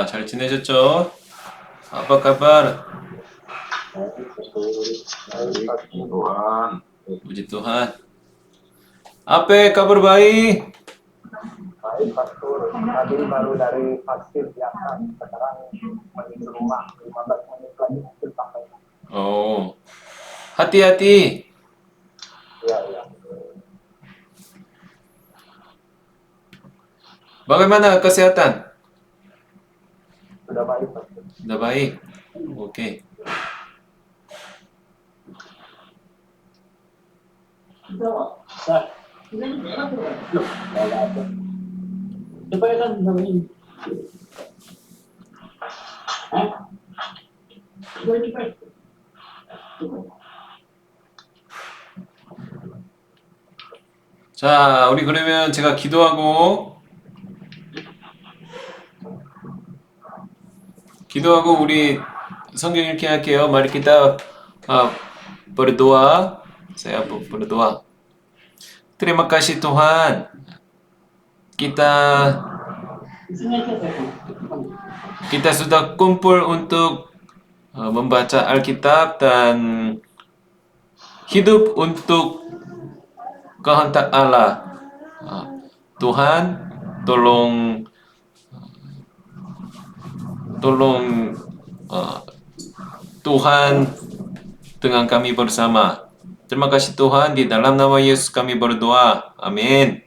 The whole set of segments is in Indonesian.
잘 지내셨죠? Apa kabar? Tuhan, Puji Tuhan. Apa kabar baik? Baik, Pastor. Tadi baru dari vaksin biasa. Sekarang masih di rumah. 15 menit lagi mungkin sampai. Oh, hati-hati. Iya, iya. Bagaimana kesehatan? Sudah baik, Pastor. Sudah baik. Oke. Coba ya kan namanya. 자, 우리 그러면 제가 기도하고 우리 성경 읽기 할게요. Mari kita berdoa. Saya berdoa. Terima kasih Tuhan. Kita sudah kumpul untuk membaca Alkitab dan hidup untuk kehendak Allah. Tuhan, tolong Tuhan dengan kami bersama. Terima kasih Tuhan, di dalam nama Yesus kami berdoa. Amin.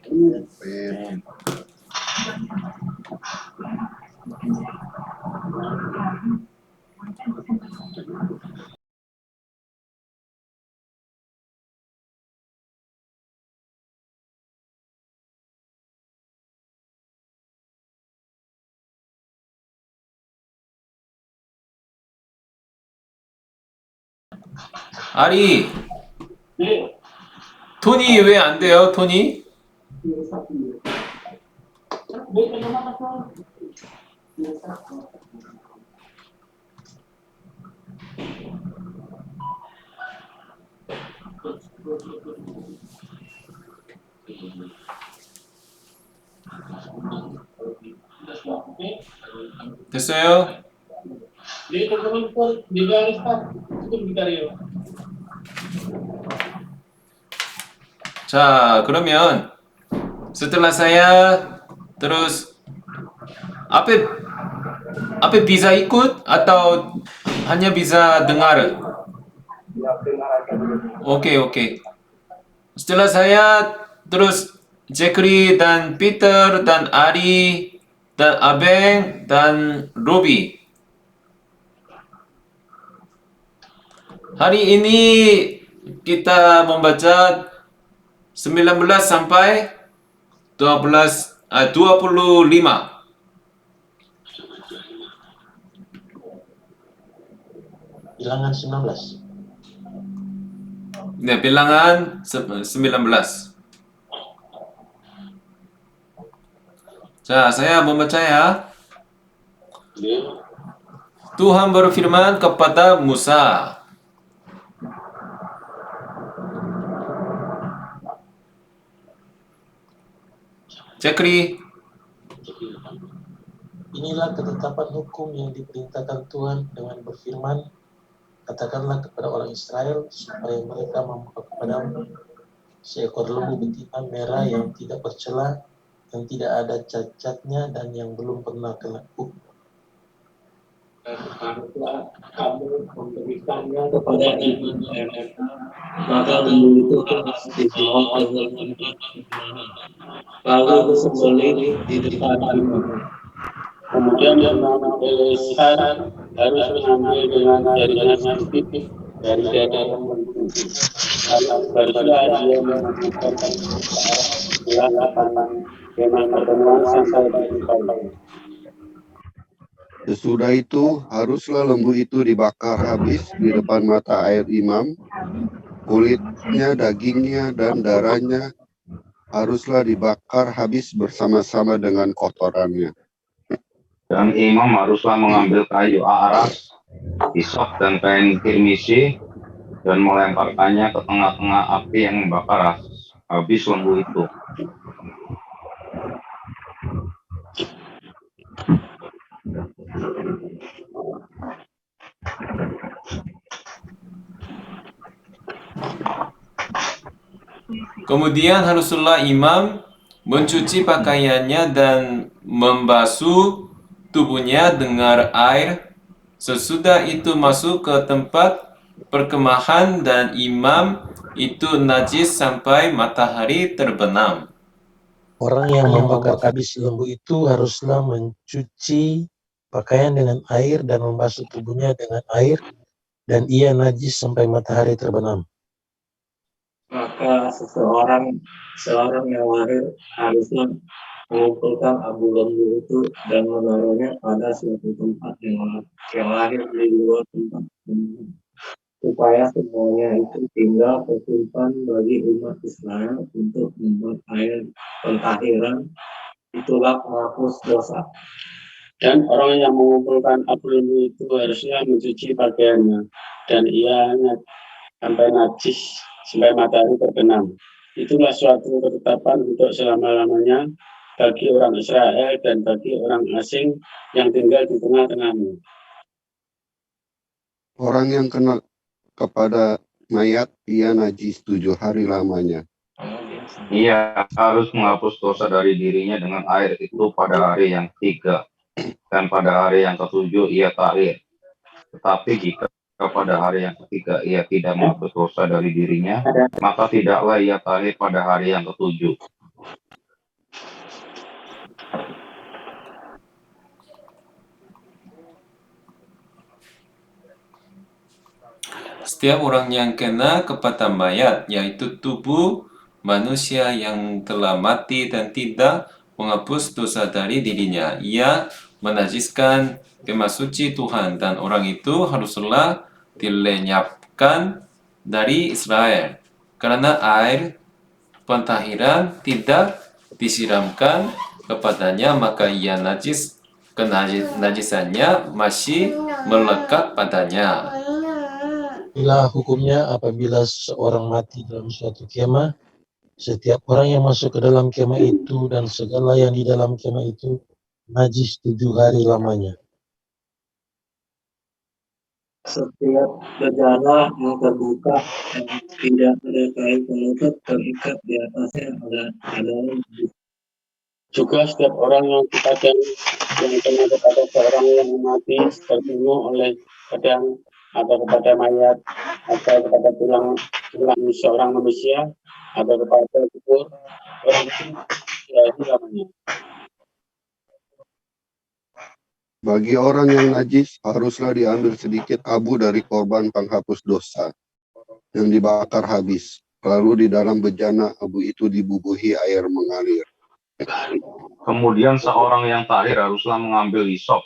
아리, 토니 왜 안 돼요, 토니? 됐어요? Jadi teman-teman di garis itu gitar요. 자, 그러면 setelah saya terus apa bisa ikut atau hanya bisa dengar? Ya, dengar aja dulu. Oke. Setelah saya terus Jekri dan Peter dan Ari dan Abeng dan Robi. Hari ini kita membaca 19 sampai 25. Bilangan 19. Nah, bilangan 19. 자, saya membaca ya. Tuhan berfirman kepada Musa. Jekri. Inilah ketetapan hukum yang diperintahkan Tuhan dengan berfirman, katakanlah kepada orang Israel supaya mereka membawa kepadamu seekor lembu betina merah yang tidak bercela, yang tidak ada cacatnya dan yang belum pernah kena kup. Kamu memberikannya kepada ibu mereka, maka lembu itu harus dibawa ke lalu disembelih di depan ibu. Kemudian mengambil lisan harus mengambil dengan jaringan sedikit dari dada lembu. Barulah dia menunjukkan belakang dengan pertemuan sampai di pagi. sesudah itu haruslah lembu itu dibakar habis di depan mata air imam. Kulitnya, dagingnya, dan darahnya haruslah dibakar habis bersama-sama dengan kotorannya. Dan imam haruslah mengambil kayu aras, hisop dan kain kirmisi dan melemparkannya ke tengah-tengah api yang membakar habis lembu itu. Kemudian haruslah imam mencuci pakaiannya dan membasuh tubuhnya dengan air. Sesudah itu masuk ke tempat perkemahan dan imam itu najis sampai matahari terbenam. Orang yang membakar habis lembu itu haruslah mencuci pakaian dengan air dan membasuh tubuhnya dengan air, dan ia najis sampai matahari terbenam. Maka seorang yang lahir haruslah mengumpulkan abu lembu itu dan menaruhnya pada suatu tempat yang lahir di luar tempat lembu, supaya semuanya itu tinggal tersimpan bagi umat Israel untuk membuat air pentahiran. Itulah penghapus dosa. Dan orang yang mengumpulkan abu lembu itu harusnya mencuci pakaiannya, dan ia sampai najis sampai matahari terbenam. Itulah suatu ketetapan untuk selama-lamanya bagi orang Israel dan bagi orang asing yang tinggal di tengah-tengahmu. Orang yang kena kepada mayat, ia najis 7 hari lamanya. Ia harus menghapus dosa dari dirinya dengan air itu pada hari yang ketiga, dan pada hari yang ketujuh ia tahir. Tetapi jika pada hari yang ketiga ia tidak menghapus dosa dari dirinya, maka tidaklah ia tahir pada hari yang ketujuh. Setiap orang yang kena kepada mayat, yaitu tubuh manusia yang telah mati dan tidak menghapus dosa dari dirinya, ia menajiskan kemah suci Tuhan, dan orang itu haruslah dilenyapkan dari Israel. Karena air pentahiran tidak disiramkan kepadanya, maka ia najis, kenajisannya masih melekat padanya. Inilah hukumnya apabila seorang mati dalam suatu kemah. Setiap orang yang masuk ke dalam kemah itu dan segala yang di dalam kemah itu najis 7 hari lamanya. Setiap bejana yang terbuka dan tidak ada kain penutup terikat di atasnya adalah najis. Juga setiap orang yang kena kepada seorang yang mati terbunuh oleh pedang atau kepada mayat atau kepada tulang seorang manusia atau kepada kubur, orang itu lamanya. Bagi orang yang najis, haruslah diambil sedikit abu dari korban penghapus dosa yang dibakar habis. Lalu di dalam bejana abu itu dibubuhi air mengalir. Kemudian seorang yang tahir haruslah mengambil hisop,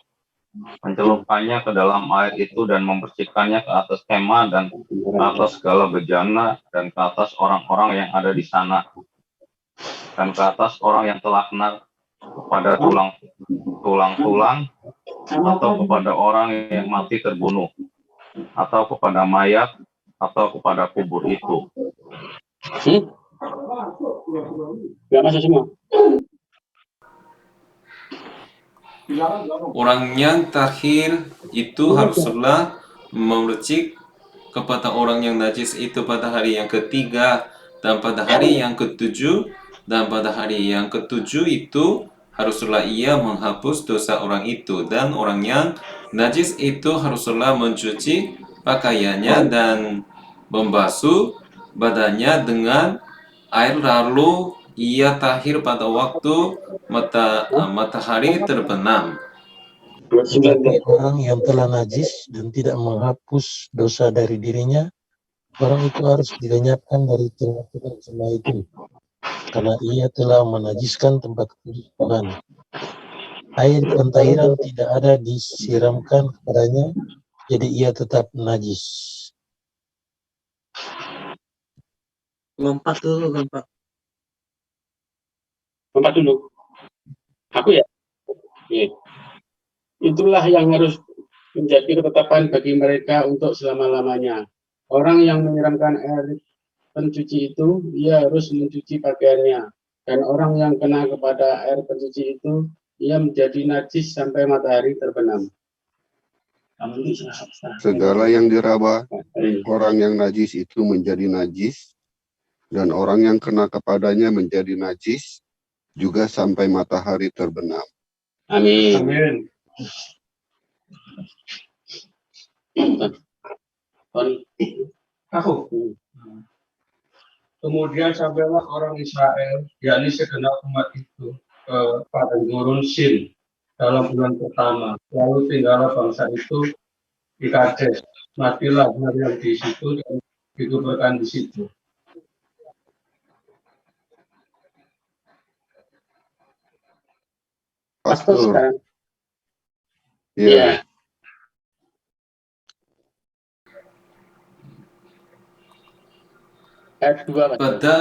mencelupkannya ke dalam air itu dan membersihkannya ke atas kemah dan ke atas segala bejana dan ke atas orang-orang yang ada di sana, dan ke atas orang yang telah kena kepada tulang-tulang atau kepada orang yang mati terbunuh, atau kepada mayat, atau kepada kubur itu. Nggak masuk semua. Orang yang tahir itu haruslah memercik kepada orang yang najis itu pada hari yang ketiga dan pada hari yang ketujuh, dan pada hari yang ketujuh itu haruslah ia menghapus dosa orang itu, dan orang yang najis itu haruslah mencuci pakaiannya dan membasuh badannya dengan air, lalu ia tahir pada waktu matahari terbenam. Tetapi orang yang telah najis dan tidak menghapus dosa dari dirinya, orang itu harus dilenyapkan dari tengah-tengah kemah itu, karena ia telah menajiskan tempat kudus Tuhan. Air pentahiran tidak ada disiramkan kepadanya, jadi ia tetap najis. Lompat dulu. Aku ya? Oke. Itulah yang harus menjadi ketetapan bagi mereka untuk selama-lamanya. Orang yang menyiramkan air pencuci itu, ia harus mencuci pakaiannya. Dan orang yang kena kepada air pencuci itu, ia menjadi najis sampai matahari terbenam. Segala yang diraba orang yang najis itu menjadi najis, dan orang yang kena kepadanya menjadi najis juga sampai matahari terbenam. Amin. Amin. Aku. Kemudian sampailah orang Israel, yakni segenap umat itu, ke padang gurun Sin dalam bulan pertama. Lalu tinggallah bangsa itu di Kades. Matilah yang di situ dan dikuburkan di situ. Pastor Pastor, sekarang. ya, Ya. Ayat 2, Pastor. Pada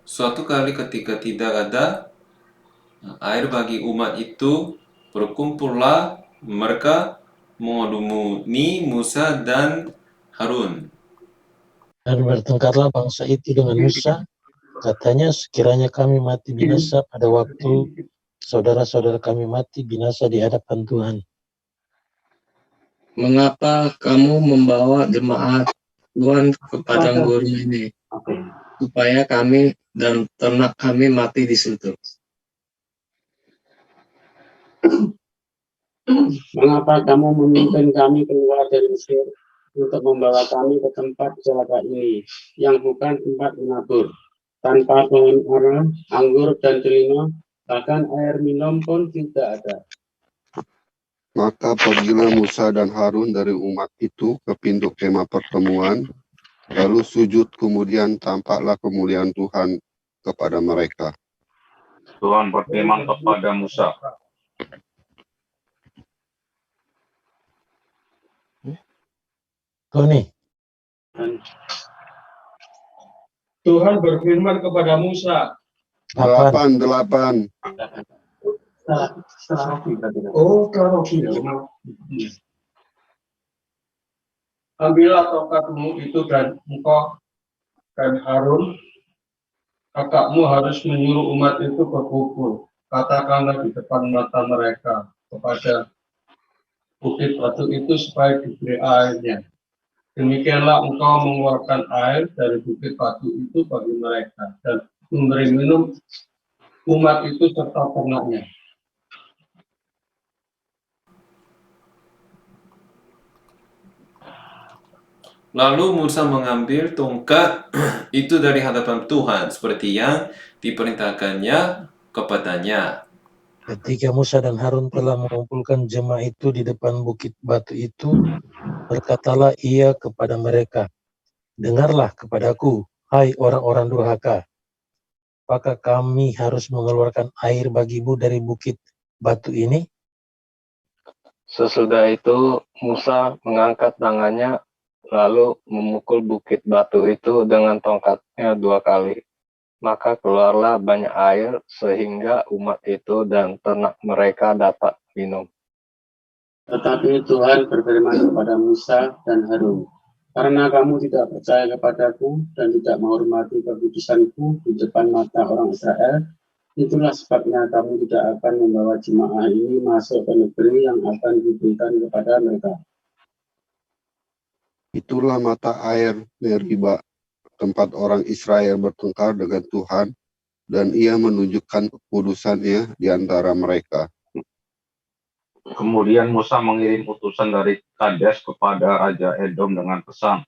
suatu kali ketika tidak ada air bagi umat itu, berkumpullah mereka mengelumuni Musa dan Harun. Dan bertengkarlah bangsa itu dengan Musa, katanya, sekiranya kami mati binasa pada waktu saudara-saudara kami mati binasa di hadapan Tuhan. Mengapa kamu membawa jemaat Tuhan ke padang gurun ini, supaya kami dan ternak kami mati di situ? Mengapa kamu memimpin kami keluar dari Mesir untuk membawa kami ke tempat celaka ini, yang bukan tempat menabur, tanpa pohon ara, anggur, dan delima, bahkan air minum pun tidak ada. maka pergilah Musa dan Harun dari umat itu ke pintu kemah pertemuan, lalu sujud, kemudian tampaklah kemuliaan Tuhan kepada mereka. Tuhan berfirman kepada Musa, Tony, Tuhan berfirman kepada Musa, 8. ambillah tongkatmu itu dan engkau dan Harun, kakakmu harus menyuruh umat itu berkumpul. Katakanlah di depan mata mereka kepada bukit batu itu supaya diberi airnya. Demikianlah engkau mengeluarkan air dari bukit batu itu bagi mereka dan memberi minum umat itu serta ternaknya. Lalu Musa mengambil tongkat itu dari hadapan Tuhan seperti yang diperintahkannya kepadanya. ketika Musa dan Harun telah mengumpulkan jemaah itu di depan bukit batu itu, berkatalah ia kepada mereka, dengarlah kepadaku, hai orang-orang durhaka. Apakah kami harus mengeluarkan air bagimu dari bukit batu ini? Sesudah itu Musa mengangkat tangannya lalu memukul bukit batu itu dengan tongkatnya 2 kali. Maka keluarlah banyak air sehingga umat itu dan ternak mereka dapat minum. Tetapi Tuhan berfirman kepada Musa dan Harun, karena kamu tidak percaya kepadaku dan tidak menghormati keputusanku di depan mata orang Israel, itulah sebabnya kamu tidak akan membawa jemaah ini masuk ke negeri yang akan diberikan kepada mereka. Itulah mata air Meriba, tempat orang Israel bertengkar dengan Tuhan, dan ia menunjukkan kekudusannya di antara mereka. kemudian Musa mengirim utusan dari Kades kepada Raja Edom dengan pesan,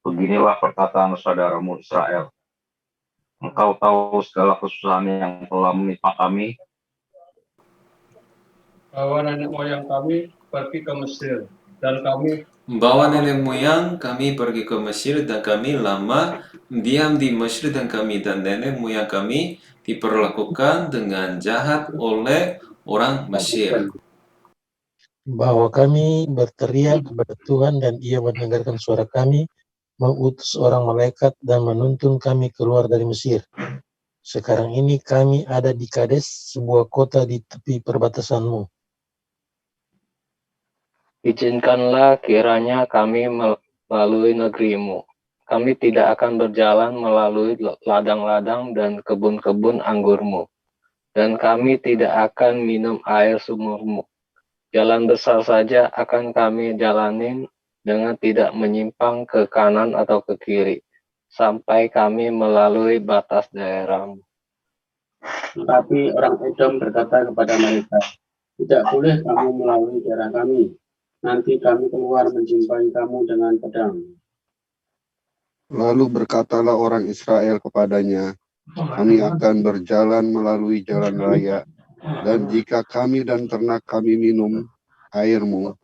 beginilah perkataan saudaramu Israel. Engkau tahu segala kesusahan yang telah menimpa kami, Bahwa nenek moyang kami pergi ke Mesir dan kami Bawa nenek moyang kami pergi ke Mesir dan kami lama diam di Mesir dan kami dan nenek moyang kami diperlakukan dengan jahat oleh orang Mesir. Bahwa kami berteriak kepada Tuhan dan ia mendengarkan suara kami, mengutus orang malaikat dan menuntun kami keluar dari Mesir. Sekarang ini kami ada di Kades, sebuah kota di tepi perbatasanmu. izinkanlah kiranya kami melalui negerimu. Kami tidak akan berjalan melalui ladang-ladang dan kebun-kebun anggurmu. Dan kami tidak akan minum air sumurmu. Jalan besar saja akan kami jalanin dengan tidak menyimpang ke kanan atau ke kiri. sampai kami melalui batas daerahmu. Tetapi orang Edom berkata kepada mereka, tidak boleh kamu melalui daerah kami. Nanti kami keluar menjumpai kamu dengan pedang. Lalu berkatalah orang Israel kepadanya, kami akan berjalan melalui jalan raya, dan jika kami dan ternak kami minum airmu,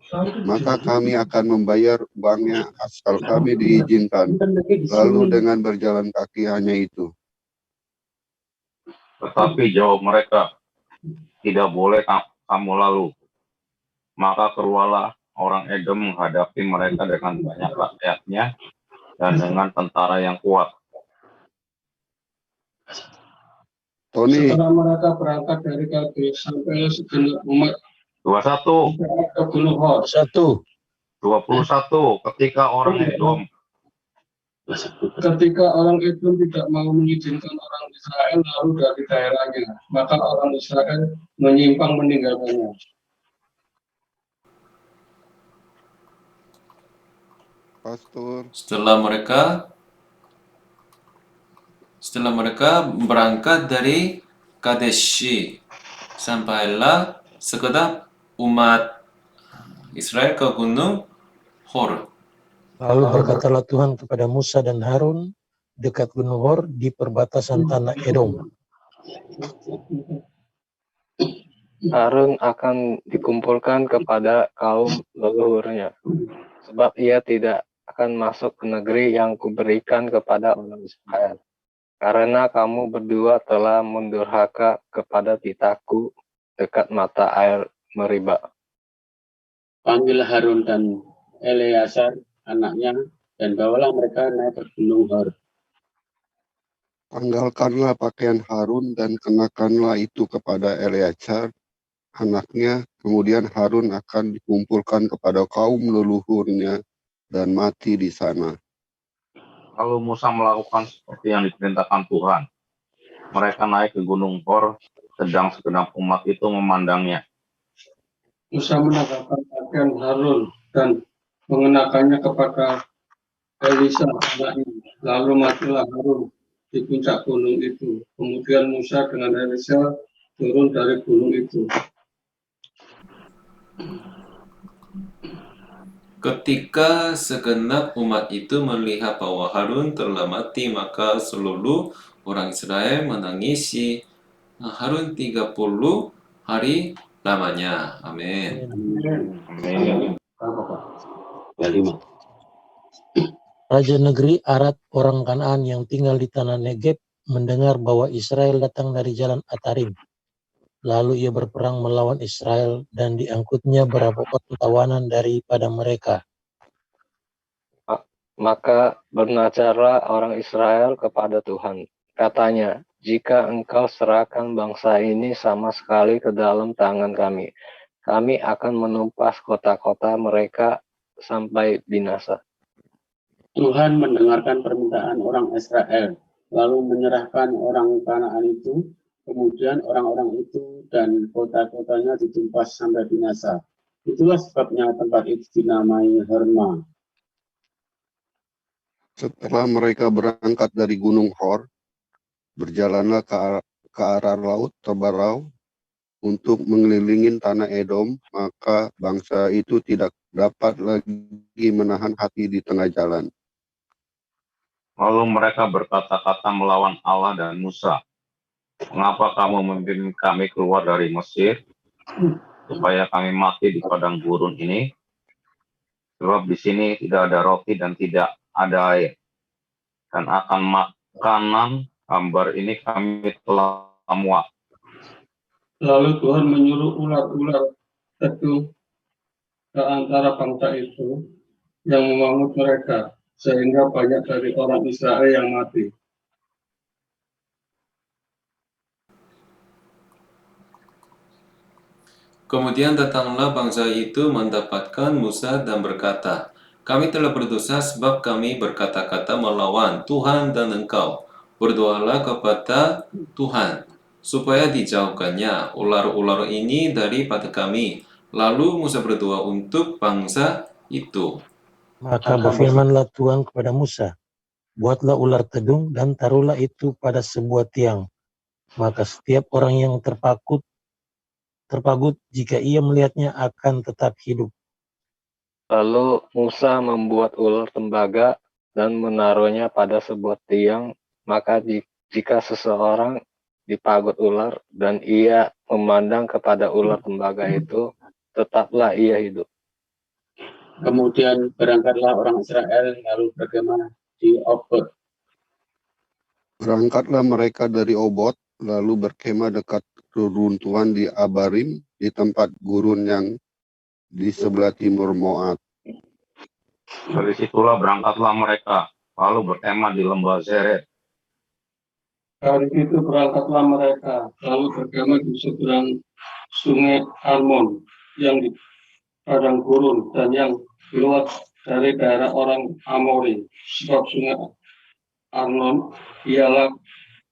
maka kami akan membayar uangnya asal kami diizinkan. Lalu dengan berjalan kaki hanya itu. Tetapi jawab mereka, tidak boleh kamu lalu. Maka keluarlah orang Edom menghadapi mereka dengan banyak rakyatnya dan dengan tentara yang kuat. Tony, Setelah mereka berangkat dari Kadesh sampai segenap umat 21, ke Gunung Hor. 21, ketika orang Edom Ketika orang Edom tidak mau mengizinkan orang Israel lalu dari daerahnya, maka orang Israel menyimpang meninggalkannya. Pastor, Setelah mereka berangkat dari Kadesh, sampailah segenap umat Israel ke Gunung Hor. Lalu berkatalah Tuhan kepada Musa dan Harun dekat Gunung Hor di perbatasan tanah Edom. Harun akan dikumpulkan kepada kaum leluhurnya, sebab ia tidak akan masuk ke negeri yang kuberikan kepada orang Israel. Karena kamu berdua telah mendurhaka kepada titahku dekat mata air Meriba. Panggil Harun dan Eleazar anaknya dan bawalah mereka naik ke Gunung Hor. tanggalkanlah pakaian Harun dan kenakanlah itu kepada Eleazar, anaknya. Kemudian Harun akan dikumpulkan kepada kaum leluhurnya dan mati di sana. Lalu Musa melakukan seperti yang diperintahkan Tuhan. Mereka naik ke Gunung Hor, sedang segenap umat itu memandangnya. Musa menangkapkan pakaian Harun dan mengenakannya kepada Elisa anaknya. Lalu matilah Harun di puncak gunung itu. Kemudian Musa dengan Elisa turun dari gunung itu. Ketika segenap umat itu melihat bahwa Harun telah mati, maka seluruh orang Israel menangisi Harun 30 hari lamanya. Amin. Amin. Raja negeri Arad orang Kanaan yang tinggal di tanah Negeb mendengar bahwa Israel datang dari jalan Atarim. Lalu ia berperang melawan Israel dan diangkutnya berapa orang tawanan daripada mereka. Maka bernajarlah orang Israel kepada Tuhan. Katanya, jika engkau serahkan bangsa ini sama sekali ke dalam tangan kami, kami akan menumpas kota-kota mereka sampai binasa. Tuhan mendengarkan permintaan orang Israel, lalu menyerahkan orang Kanaan itu. Kemudian orang-orang itu dan kota-kotanya ditumpas sampai binasa. Itulah sebabnya tempat itu dinamai Horma. Setelah mereka berangkat dari Gunung Hor, berjalanlah ke arah laut Tebarau untuk mengelilingi tanah Edom, maka bangsa itu tidak dapat lagi menahan hati di tengah jalan. Lalu mereka berkata-kata melawan Allah dan Musa. Mengapa kamu memimpin kami keluar dari Mesir, supaya kami mati di padang gurun ini? Sebab di sini tidak ada roti dan tidak ada air. Dan akan makanan hambar ini kami telah muak. Lalu Tuhan menyuruh ular-ular itu ke antara bangsa itu yang memangut mereka, sehingga banyak dari orang Israel yang mati. Kemudian datanglah bangsa itu mendapatkan Musa dan berkata, kami telah berdosa sebab kami berkata-kata melawan Tuhan dan engkau. Berdoalah kepada Tuhan, supaya dijauhkannya ular-ular ini daripada kami. Lalu Musa berdoa untuk bangsa itu. Maka berfirmanlah Tuhan kepada Musa, buatlah ular tedung dan taruhlah itu pada sebuah tiang. Maka setiap orang yang terpagut jika ia melihatnya akan tetap hidup. Lalu Musa membuat ular tembaga dan menaruhnya pada sebuah tiang, maka jika seseorang dipagut ular dan ia memandang kepada ular tembaga itu, tetaplah ia hidup. Kemudian berangkatlah orang Israel lalu berkemah di Obot. Berangkatlah mereka dari Obot, lalu berkemah dekat reruntuhan di Abarim, di tempat gurun yang di sebelah timur Moab. Dari situlah berangkatlah mereka, lalu berkemah di lembah Zeret. Dari itu berangkatlah mereka, lalu berkemah di seberang sungai Arnon yang di padang gurun dan yang keluar dari daerah orang Amori. Sebab sungai Arnon ialah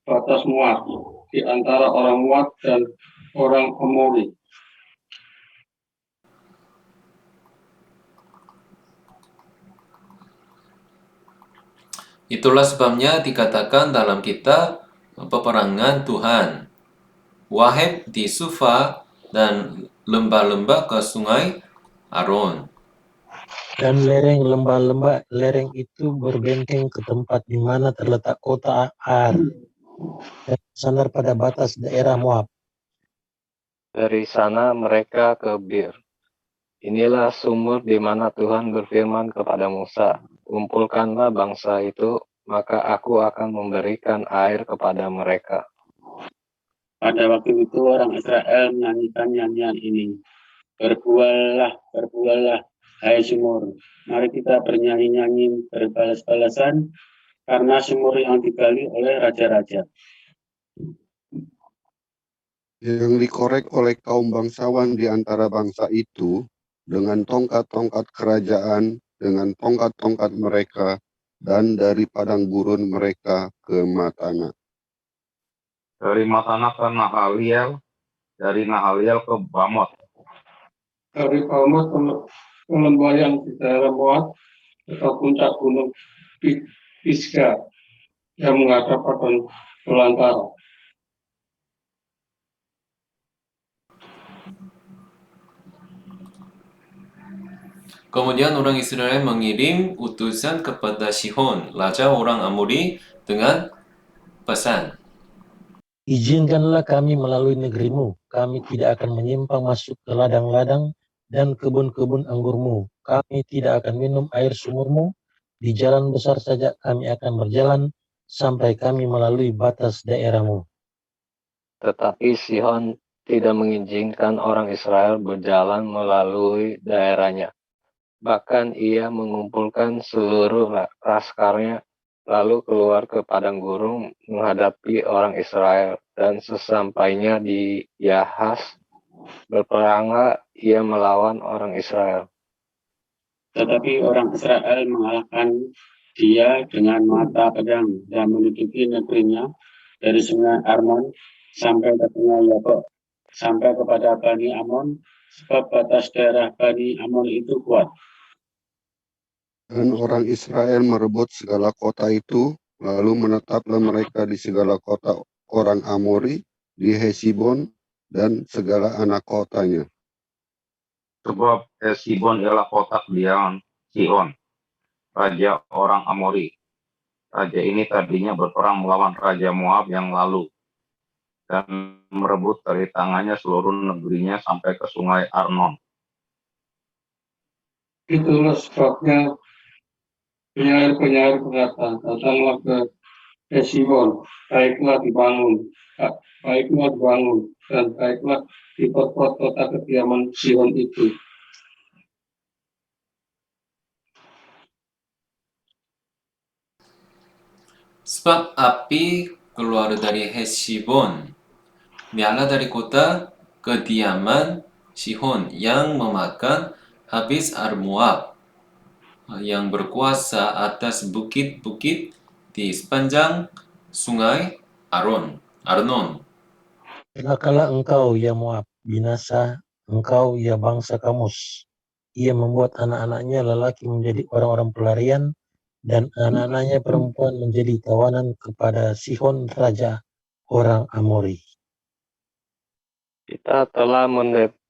batas Moab di antara orang Moab dan orang Amori. Itulah sebabnya dikatakan dalam kitab peperangan Tuhan, Waheb di Sufa dan lembah-lembah ke sungai Aron. Dan lereng itu berbenteng ke tempat di mana terletak kota Ar, dan bersandar pada batas daerah Moab. Dari sana mereka ke Bir. Inilah sumur di mana Tuhan berfirman kepada Musa, kumpulkanlah bangsa itu, maka aku akan memberikan air kepada mereka. Pada waktu itu orang Israel menyanyikan nyanyian ini. Berbuallah, berbuallah, hai sumur. Mari kita bernyanyi-nyanyi berbalas-balasan karena sumur yang digali oleh raja-raja. Yang dikorek oleh kaum bangsawan di antara bangsa itu, dengan tongkat-tongkat kerajaan, dengan tongkat-tongkat mereka, dan dari padang gurun mereka ke Matana. Dari Matana ke Nahaliel, dari Nahaliel ke Bamot. Dari Bamot ke lembah yang di daerah Moab ke puncak gunung Pisgah yang menghadap padang belantara. Kemudian orang Israel mengirim utusan kepada Sihon, raja orang Amori, dengan pesan, Izinkanlah kami melalui negerimu. Kami tidak akan menyimpang masuk ke ladang-ladang dan kebun-kebun anggurmu. Kami tidak akan minum air sumurmu. Di jalan besar saja kami akan berjalan sampai kami melalui batas daerahmu. Tetapi Sihon tidak mengizinkan orang Israel berjalan melalui daerahnya. Bahkan ia mengumpulkan seluruh laskarnya, lalu keluar ke padang gurun menghadapi orang Israel. Dan sesampainya di Yahas, berperanglah ia melawan orang Israel. Tetapi orang Israel mengalahkan dia dengan mata pedang dan menutupi negerinya dari sungai Arnon sampai ke sungai Yabok, sampai kepada Bani Amon, sebab batas daerah Bani Amon itu kuat. Dan orang Israel merebut segala kota itu, lalu menetaplah mereka di segala kota orang Amori, di Hesibon, dan segala anak kotanya. Sebab Hesibon ialah kota kediaman Sihon, raja orang Amori. Raja ini tadinya berperang melawan Raja Moab yang lalu, dan merebut dari tangannya seluruh negerinya sampai ke sungai Arnon. Itulah sebabnya penyair-penyair berkata, datanglah ke Hesibon, baiklah dibangun, dan baiklah diperkuat kota kediaman Sihon itu. sebab api keluar dari Hesibon, nyala dari kota kediaman Sihon yang memakan habis Moab, yang berkuasa atas bukit-bukit di sepanjang sungai Arnon. Celakalah engkau ya Moab, binasa engkau ya bangsa Kamus. Ia membuat anak-anaknya lelaki menjadi orang-orang pelarian dan anak-anaknya perempuan menjadi tawanan kepada Sihon raja orang Amori. Kita telah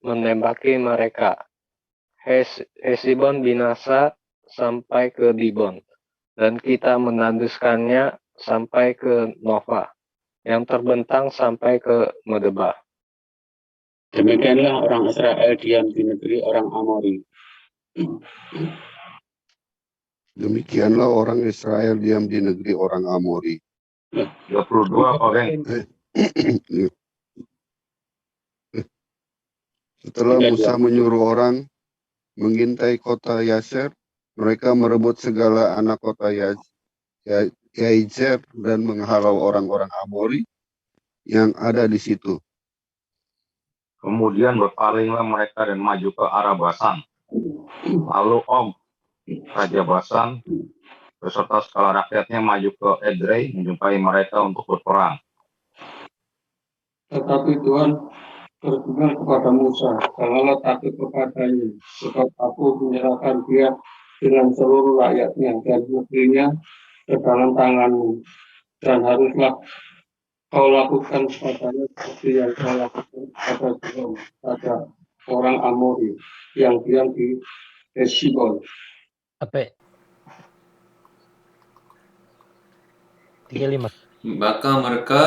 menembaki mereka. Hesibon binasa sampai ke Dibon, dan kita menanduskannya sampai ke Nova, yang terbentang sampai ke Medeba. Demikianlah orang Israel diam di negeri orang Amori. Demikianlah orang Israel diam di negeri orang Amori. 32 apa, geng? Setelah Musa menyuruh orang mengintai kota Yaser, mereka merebut segala anak kota Yazer dan menghalau orang-orang Amori yang ada di situ. Kemudian berpalinglah mereka dan maju ke arah Basan. Lalu Og, Raja Basan, beserta segala rakyatnya maju ke Edrei menjumpai mereka untuk berperang. Tetapi Tuhan berfirman kepada Musa, janganlah takut kepadanya, sebab aku menyerahkan dia dengan seluruh rakyatnya dan negerinya ke dalam tanganmu. Dan haruslah kau lakukan kepadanya seperti yang kau lakukan kepada Sihon, raja orang Amori, yang diam di Hesibon. Apa? 35. Maka mereka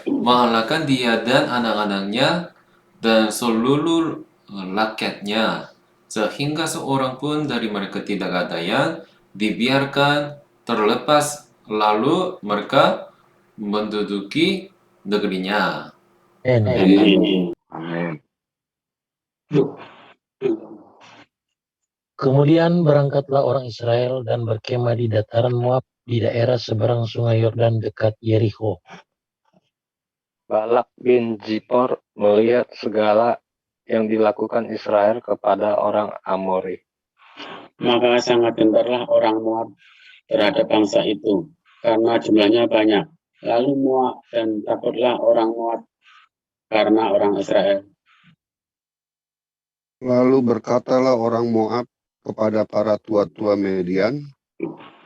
mengalahkan dia dan anak-anaknya dan seluruh rakyatnya, sehingga seorang pun dari mereka tidak ada yang dibiarkan terlepas. Lalu mereka menduduki negerinya. Amin. Amin. Kemudian berangkatlah orang Israel dan berkemah di dataran Moab di daerah seberang sungai Yordan dekat Yeriko. Balak bin Zipor melihat segala yang dilakukan Israel kepada orang Amori. Maka sangat gentarlah orang Moab terhadap bangsa itu, karena jumlahnya banyak. Lalu Moab dan takutlah orang Moab karena orang Israel. Lalu berkatalah orang Moab kepada para tua-tua Median,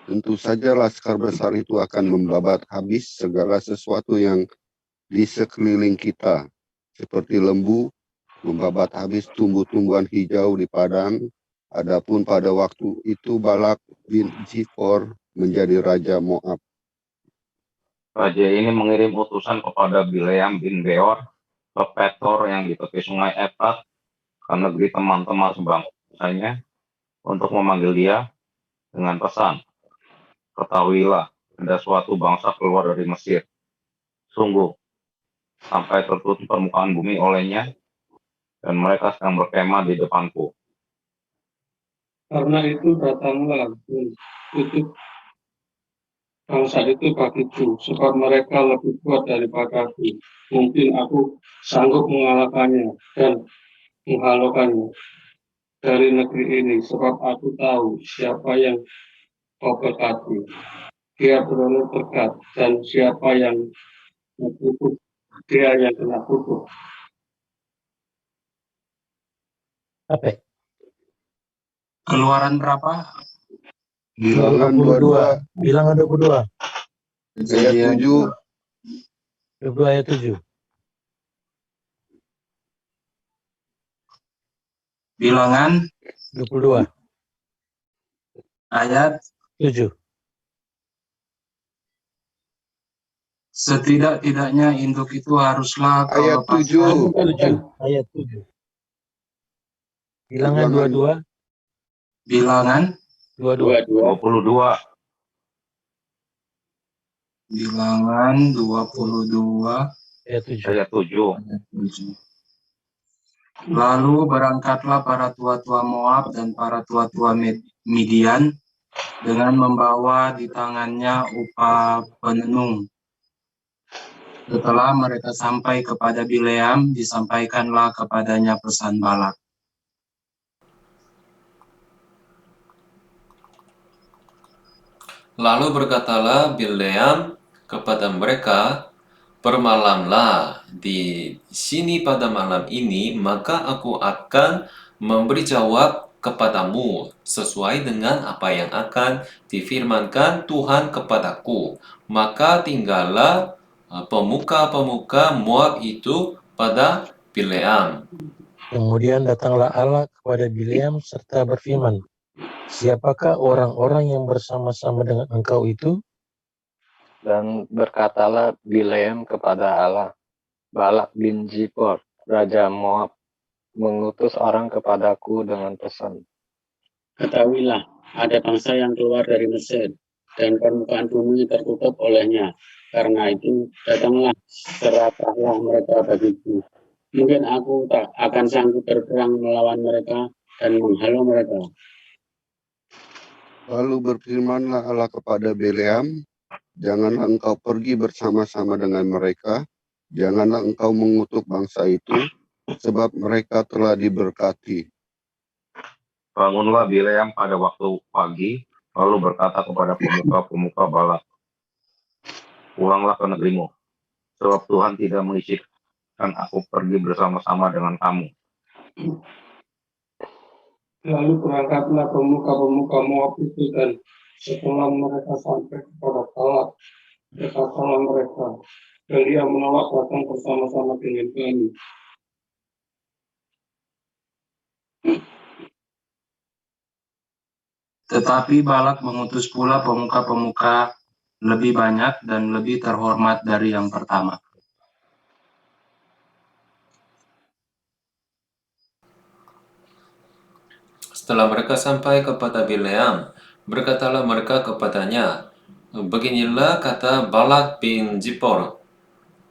tentu saja laskar besar itu akan membabat habis segala sesuatu yang di sekeliling kita, seperti lembu membabat habis tumbuh-tumbuhan hijau di padang. Adapun pada waktu itu Balak bin Zipor menjadi raja Moab. Raja ini mengirim utusan kepada Bileam bin Beor ke Petor yang di tepi sungai Efrat ke negeri teman-teman sebangsanya untuk memanggil dia dengan pesan, ketahuilah ada suatu bangsa keluar dari Mesir. Sungguh, sampai tertutup permukaan bumi olehnya, dan mereka sedang berkemah di depanku. Karena itu datanglah dan tutup bangsa itu bagiku, sebab mereka lebih kuat daripadaku. Mungkin aku sanggup mengalahkannya dan menghalaukannya dari negeri ini, sebab aku tahu siapa yang kau berkati. Dia benar dekat, dan siapa yang kutuk, dia yang kena kutuk. Apa? Keluaran berapa? Bilangan 22 Bilangan 22. ayat 7. 22 ayat 7. Bilangan 22 ayat 7. setidak-tidaknya induk itu haruslah kau Ayat lepaskan. 7. Ayat 7. Bilangan 22. Bilangan 22. 22. Bilangan 22 Ayat 7. Ayat 7. ayat 7. Lalu berangkatlah para tua-tua Moab dan para tua-tua Midian dengan membawa di tangannya upah penenung. Setelah mereka sampai kepada Bileam, disampaikanlah kepadanya pesan Balak. Lalu berkatalah Bileam kepada mereka, bermalamlah di sini pada malam ini, maka aku akan memberi jawab kepadamu sesuai dengan apa yang akan difirmankan Tuhan kepadaku. Maka tinggallah pemuka-pemuka Moab itu pada Bileam. Kemudian datanglah Allah kepada Bileam serta berfirman, "Siapakah orang-orang yang bersama-sama dengan engkau itu?" Dan berkatalah Bileam kepada Allah, Balak bin Zippor, Raja Moab, mengutus orang kepadaku dengan pesan. Ketahuilah, ada bangsa yang keluar dari Mesir, dan permukaan bumi tertutup olehnya. Karena itu, datanglah, serahkanlah mereka bagiku. Mungkin aku tak akan sanggup berperang melawan mereka dan menghalau mereka. Lalu berfirmanlah Allah kepada Bileam, janganlah engkau pergi bersama-sama dengan mereka, janganlah engkau mengutuk bangsa itu, sebab mereka telah diberkati. Bangunlah Bileam pada waktu pagi, lalu berkata kepada pemuka-pemuka Balak, pulanglah ke negerimu, sebab Tuhan tidak mengizinkan aku pergi bersama-sama dengan kamu. Lalu berangkatlah pemuka-pemuka Moab itu, dan setelah mereka sampai kepada Balak, berkatalah mereka, kalian menolak datang bersama-sama dengan kami. Tetapi Balak mengutus pula pemuka-pemuka lebih banyak dan lebih terhormat dari yang pertama. Setelah mereka sampai kepada Bileam, berkatalah mereka kepadanya, beginilah kata Balak bin Zippor,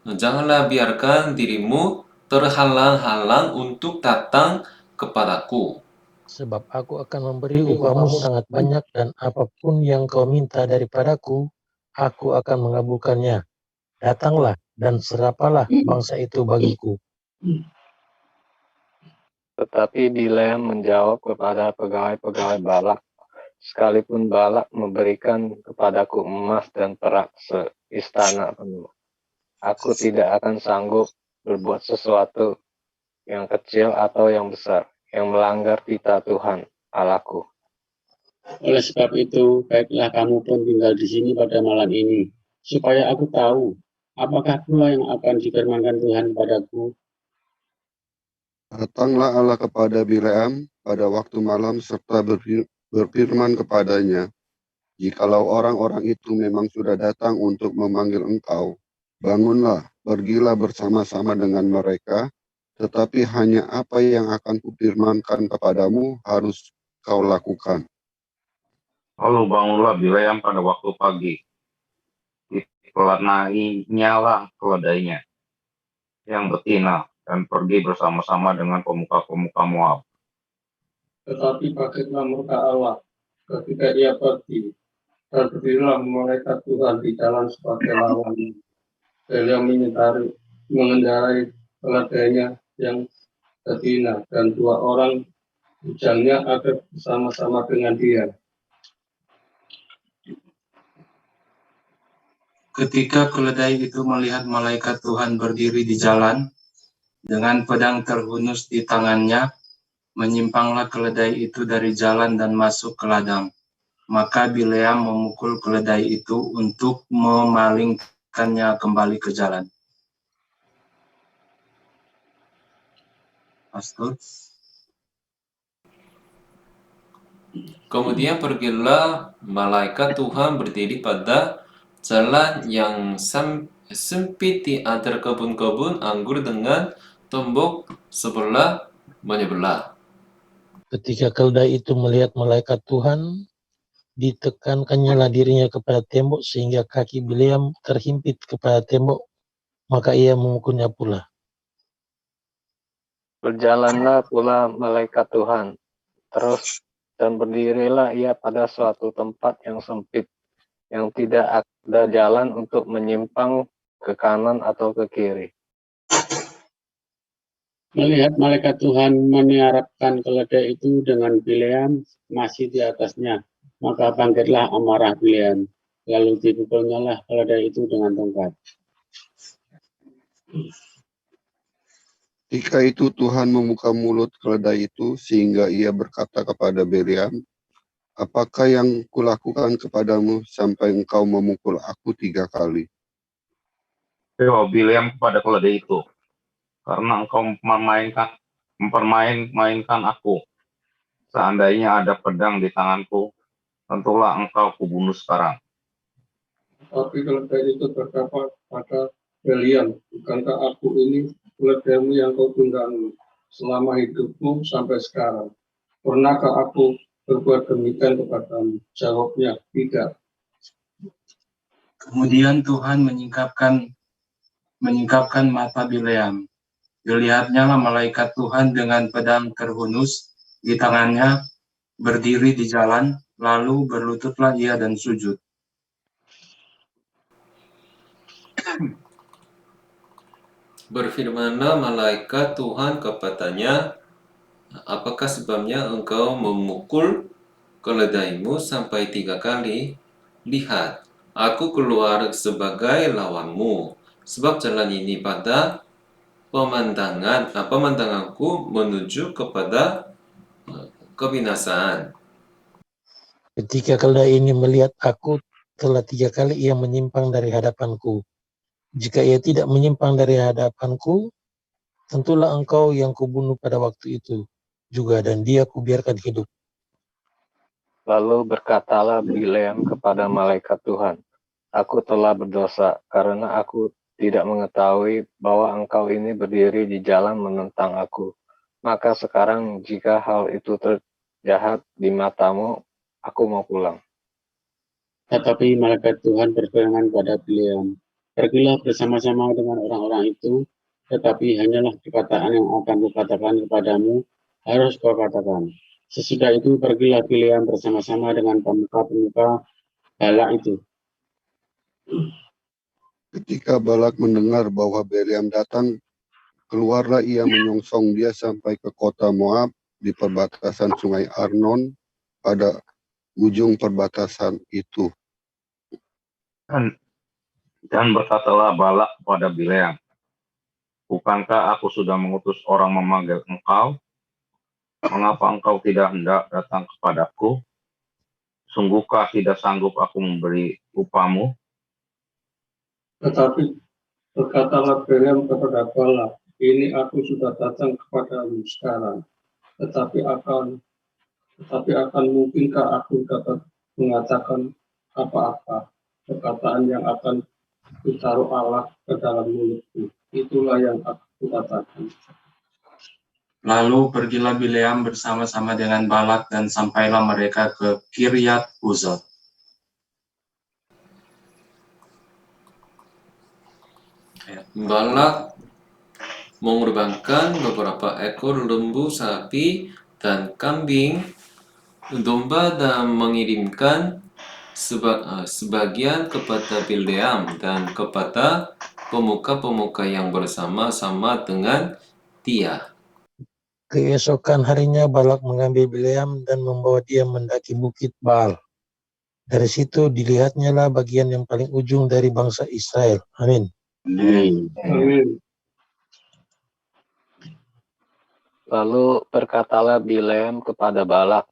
janganlah biarkan dirimu terhalang-halang untuk datang kepadaku. Sebab aku akan memberi upahmu sangat banyak, dan apapun yang kau minta daripadaku, aku akan mengabulkannya. Datanglah dan serapalah bangsa itu bagiku. Tetapi Bileam menjawab kepada pegawai-pegawai Balak, sekalipun Balak memberikan kepadaku emas dan perak seistana penuh, aku tidak akan sanggup berbuat sesuatu yang kecil atau yang besar, yang melanggar titah Tuhan Allahku. Oleh sebab itu, baiklah kamu pun tinggal di sini pada malam ini, supaya aku tahu apakah pula yang akan difirmankan Tuhan padaku. Datanglah Allah kepada Bileam pada waktu malam serta berfirman kepadanya, jikalau orang-orang itu memang sudah datang untuk memanggil engkau, bangunlah, pergilah bersama-sama dengan mereka, tetapi hanya apa yang akan kufirmankan kepadamu harus kau lakukan. Lalu bangunlah Bileam pada waktu pagi, nyala keledainya yang betina, dan pergi bersama-sama dengan pemuka-pemuka Moab. Tetapi bangkitlah murka Allah ketika ia pergi, dan berdirilah malaikat Tuhan di jalan sebagai lawannya. Beliau mengendarai keledainya yang betina, dan 2 orang bujangnya ada bersama-sama dengan dia. Ketika keledai itu melihat malaikat Tuhan berdiri di jalan, dengan pedang terhunus di tangannya, menyimpanglah keledai itu dari jalan dan masuk ke ladang. Maka Bileam memukul keledai itu untuk memalingkannya kembali ke jalan. Pastor. Kemudian pergilah malaikat Tuhan berdiri pada jalan yang sempit di antara kebun-kebun anggur dengan tembok sebelah menyebelah. Ketika keledai itu melihat malaikat Tuhan, ditekankannya dirinya kepada tembok sehingga kaki Bileam terhimpit kepada tembok, maka ia memukulnya pula. Berjalanlah pula malaikat Tuhan terus, dan berdirilah ia pada suatu tempat yang sempit, yang tidak ada jalan untuk menyimpang ke kanan atau ke kiri. Melihat malaikat Tuhan meniarapkan keledai itu dengan Bileam masih di atasnya, maka bangkitlah amarah Bileam, lalu dipukulnya lah keledai itu dengan tongkat. Ketika itu Tuhan membuka mulut keledai itu sehingga ia berkata kepada Beliam, apakah yang kulakukan kepadamu sampai engkau memukul aku 3 kali? Jawab Bileam kepada keledai itu, karena engkau mempermainkan aku. Seandainya ada pedang di tanganku, tentulah engkau kubunuh sekarang. Tapi keledai itu berkata pada Beliam, bukankah aku ini keledaimu yang kau tunggangi selama hidupmu sampai sekarang? Pernahkah aku berbuat demikian kepadamu? Jawabnya, tidak. Kemudian Tuhan menyingkapkan mata Bileam. Dilihatnya lah malaikat Tuhan dengan pedang terhunus di tangannya, berdiri di jalan, lalu berlututlah ia dan sujud. Berfirmanlah malaikat Tuhan kepadanya, apakah sebabnya engkau memukul keledaimu sampai 3 kali? Lihat, aku keluar sebagai lawanmu, sebab jalan ini pada pemandanganku menuju kepada kebinasaan. Ketika keledai ini melihat aku, telah 3 kali ia menyimpang dari hadapanku. Jika ia tidak menyimpang dari hadapanku, tentulah engkau yang kubunuh pada waktu itu juga, dan dia kubiarkan hidup. Lalu berkatalah Bileam kepada malaikat Tuhan, aku telah berdosa karena aku tidak mengetahui bahwa engkau ini berdiri di jalan menentang aku. Maka sekarang jika hal itu terjahat di matamu, aku mau pulang. Tetapi malaikat Tuhan berfirman kepada Bileam, pergilah bersama-sama dengan orang-orang itu, tetapi hanyalah perkataan yang akan kukatakan kepadamu harus kau katakan. Sesudah itu pergilah Bileam bersama-sama dengan pemuka-pemuka Balak itu. Ketika Balak mendengar bahwa Beliam datang, keluarlah ia menyongsong dia sampai ke kota Moab di perbatasan sungai Arnon pada ujung perbatasan itu. Dan berkatalah Balak kepada Bileam, bukankah aku sudah mengutus orang memanggil engkau? Mengapa engkau tidak hendak datang kepadaku? Sungguhkah tidak sanggup aku memberi upamu? Tetapi berkatalah Beliam kepada Balak, ini aku sudah datang kepadamu sekarang, tetapi akan mungkinkah aku dapat mengatakan apa-apa perkataan yang akan ditaruh Allah ke dalam mulutku. Itulah yang aku katakan. Lalu pergilah Bileam bersama-sama dengan Balak dan sampailah mereka ke Kiryat Uzot. Balak mengorbankan beberapa ekor lembu, sapi, dan kambing domba dan mengirimkan sebagian kepada Bileam dan kepada pemuka-pemuka yang bersama-sama dengan dia. Keesokan harinya Balak mengambil Bileam dan membawa dia mendaki bukit Baal. Dari situ dilihatnya lah bagian yang paling ujung dari bangsa Israel. Amin. Amin. Lalu berkatalah Bileam kepada Balak,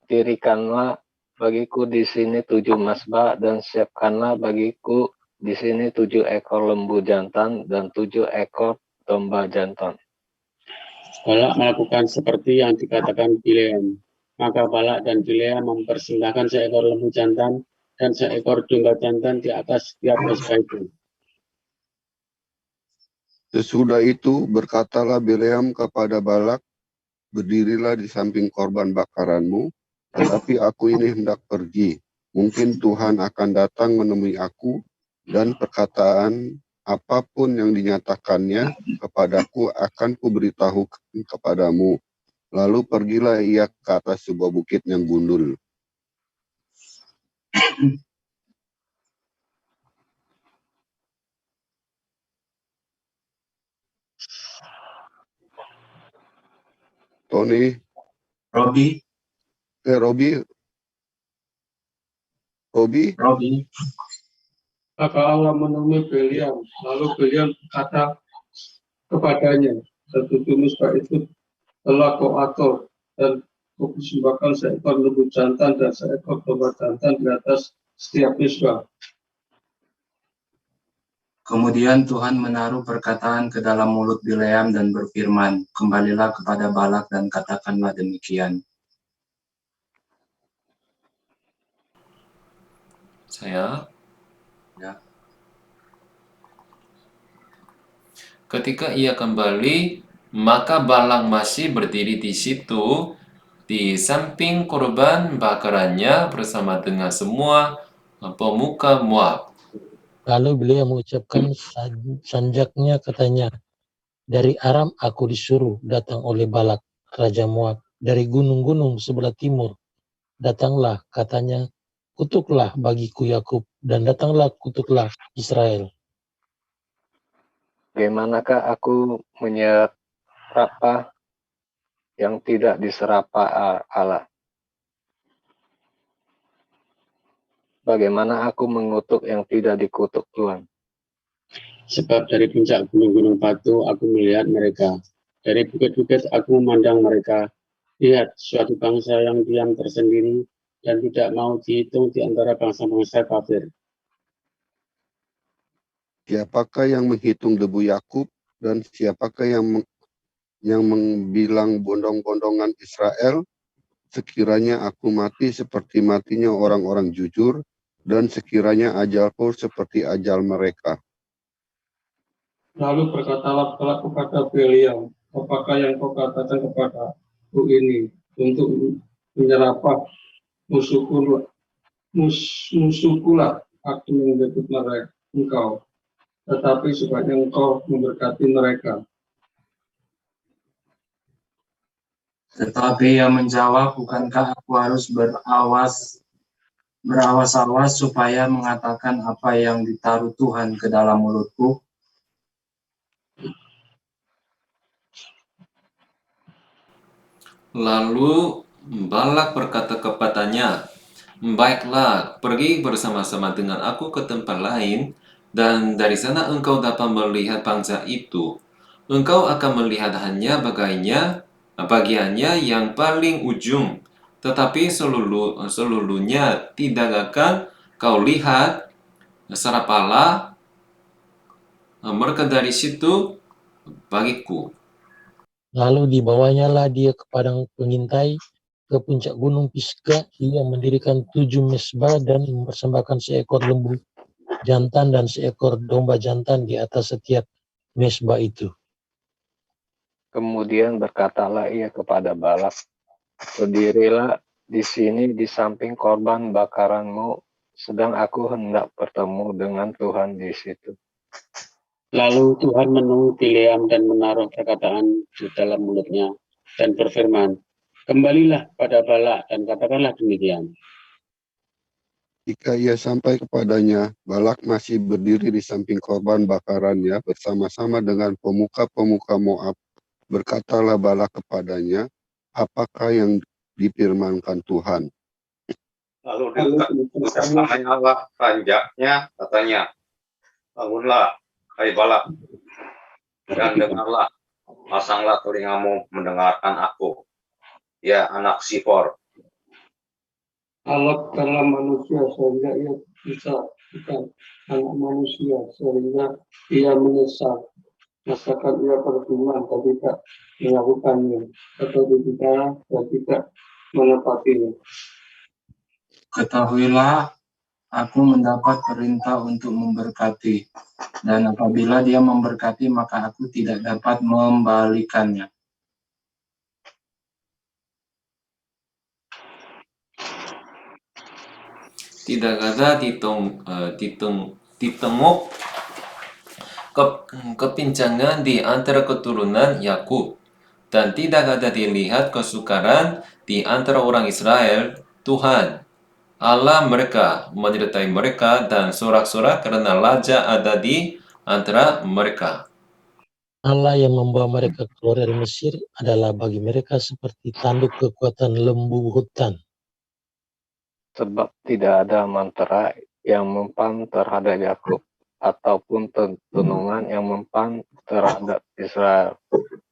dirikanlah bagiku di sini 7 mazbah dan siapkanlah bagiku di sini 7 ekor lembu jantan dan 7 ekor domba jantan. Balak melakukan seperti yang dikatakan Bileam. Maka Balak dan Bileam mempersembahkan seekor lembu jantan dan seekor domba jantan di atas setiap mazbah itu. Sesudah itu berkatalah Bileam kepada Balak, berdirilah di samping korban bakaranmu, tetapi aku ini hendak pergi. Mungkin Tuhan akan datang menemui aku, dan perkataan apapun yang dinyatakannya kepadaku akan kuberitahu kepadamu. Lalu pergilah ia ke atas sebuah bukit yang gundul. Tony, Robi, Robi, Maka Allah menemui Beliam, lalu Beliam berkata kepadanya, dan 7 misbah itu telah kau atur, dan kau persembahkan seekor lembu jantan dan seekor domba jantan di atas setiap misbah. Kemudian Tuhan menaruh perkataan ke dalam mulut Bileam dan berfirman, kembalilah kepada Balak dan katakanlah demikian. Saya. Ya. Ketika ia kembali, maka Balak masih berdiri di situ, di samping korban bakarannya bersama dengan semua pemuka Moab. Lalu beliau mengucapkan sanjaknya, katanya, dari Aram aku disuruh datang oleh Balak, Raja Moab, dari gunung-gunung sebelah timur. Datanglah, katanya, kutuklah bagiku Yakub, dan datanglah kutuklah Israel. Bagaimanakah aku menyerapa yang tidak diserapa Allah? Bagaimana aku mengutuk yang tidak dikutuk Tuhan? Sebab dari puncak gunung-gunung batu aku melihat mereka. Dari bukit-bukit aku memandang mereka. Lihat, suatu bangsa yang diam tersendiri dan tidak mau dihitung di antara bangsa-bangsa kafir. Siapakah yang menghitung debu Yakub dan siapakah yang membilang bondong-bondongan Israel? Sekiranya aku mati seperti matinya orang-orang jujur, dan sekiranya ajalku seperti ajal mereka. Lalu berkatalah Balak kepada Bileam, apakah yang kau katakan kepadaku ini untuk menyerapah musuhkulah aku menyebut mereka engkau, tetapi sebaiknya engkau memberkati mereka. Tetapi ia menjawab, bukankah aku harus berawas-awas supaya mengatakan apa yang ditaruh Tuhan ke dalam mulutku? Lalu Balak berkata kepadanya, baiklah, pergi bersama-sama dengan aku ke tempat lain, dan dari sana engkau dapat melihat bangsa itu. Engkau akan melihat hanya bagiannya yang paling ujung, tetapi seluruhnya tidak akan kau lihat. Serapalah mereka dari situ bagiku. Lalu dibawanya lah dia ke padang pengintai, ke puncak gunung Pisgah. Ia mendirikan 7 mesbah dan mempersembahkan seekor lembu jantan dan seekor domba jantan di atas setiap mesbah itu. Kemudian berkatalah ia kepada Balak, berdirilah di sini di samping korban bakaranmu, sedang aku hendak bertemu dengan Tuhan di situ. Lalu Tuhan menemui Bileam dan menaruh perkataan di dalam mulutnya dan berfirman, kembalilah pada Balak dan katakanlah demikian. Jika ia sampai kepadanya, Balak masih berdiri di samping korban bakarannya bersama-sama dengan pemuka-pemuka Moab. Berkatalah Balak kepadanya, apakah yang difirmankan Tuhan? Lalu diucapkanlah sanjaknya, katanya, bangunlah, hai Balak, dan dengarlah, pasanglah telingamu mendengarkan aku, ya anak Sipor. Allah bukanlah manusia sehingga ia bisa bukan anak manusia sehingga ia menyesal. Masakan ia berfirman dan tidak melakukannya, atau berbicara dan tidak menepatinya. Ketahuilah, aku mendapat perintah untuk memberkati, dan apabila dia memberkati, maka aku tidak dapat membalikannya. Tidak ada ditengok kepincangan di antara keturunan Yakub, dan tidak ada dilihat kesukaran di antara orang Israel. Tuhan Allah mereka menyertai mereka, dan sorak-sorak karena raja ada di antara mereka. Allah yang membawa mereka keluar dari Mesir adalah bagi mereka seperti tanduk kekuatan lembu hutan. Sebab tidak ada mantra yang mempan terhadap Yakub, ataupun tunungan yang mempan terhadap Israel.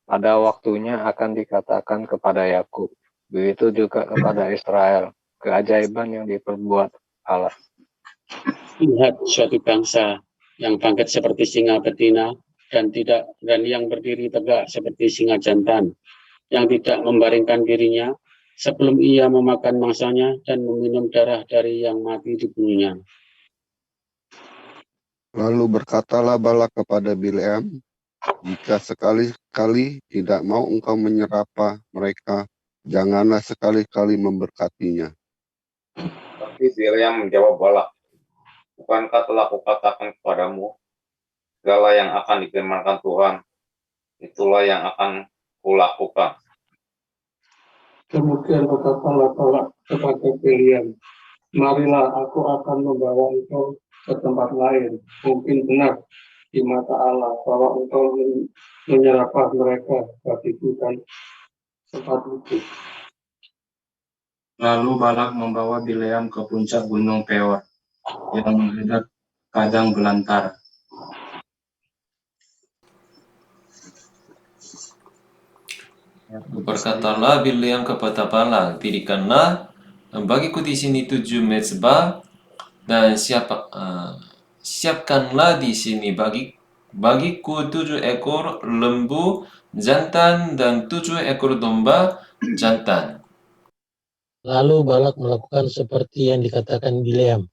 pada waktunya akan dikatakan kepada Yakub, begitu juga kepada Israel, keajaiban yang diperbuat Allah. Lihat suatu bangsa yang bangkit seperti singa betina dan yang berdiri tegak seperti singa jantan, yang tidak membaringkan dirinya sebelum ia memakan mangsanya dan meminum darah dari yang mati dibunuhnya. Lalu berkatalah Balak kepada Bileam, jika sekali-kali tidak mau engkau menyerapa mereka, janganlah sekali-kali memberkatinya. Tapi Bileam menjawab Balak, bukankah telah kukatakan kepadamu, segala yang akan difirmankan Tuhan, itulah yang akan kulakukan. Kemudian berkatalah Balak kepada Bileam, marilah aku akan membawa engkau ke tempat lain. Mungkin benar di mata Allah bahwa engkau menyerapah mereka bagiku dan tempat itu. Lalu Balak membawa Bileam ke puncak gunung Peor yang menghadap padang belantara. Berkatalah Bileam kepada Balak, dirikanlah bagiku di sini 7 mezbah dan siapkanlah di sini bagiku 7 ekor lembu jantan dan 7 ekor domba jantan. Lalu Balak melakukan seperti yang dikatakan Bileam.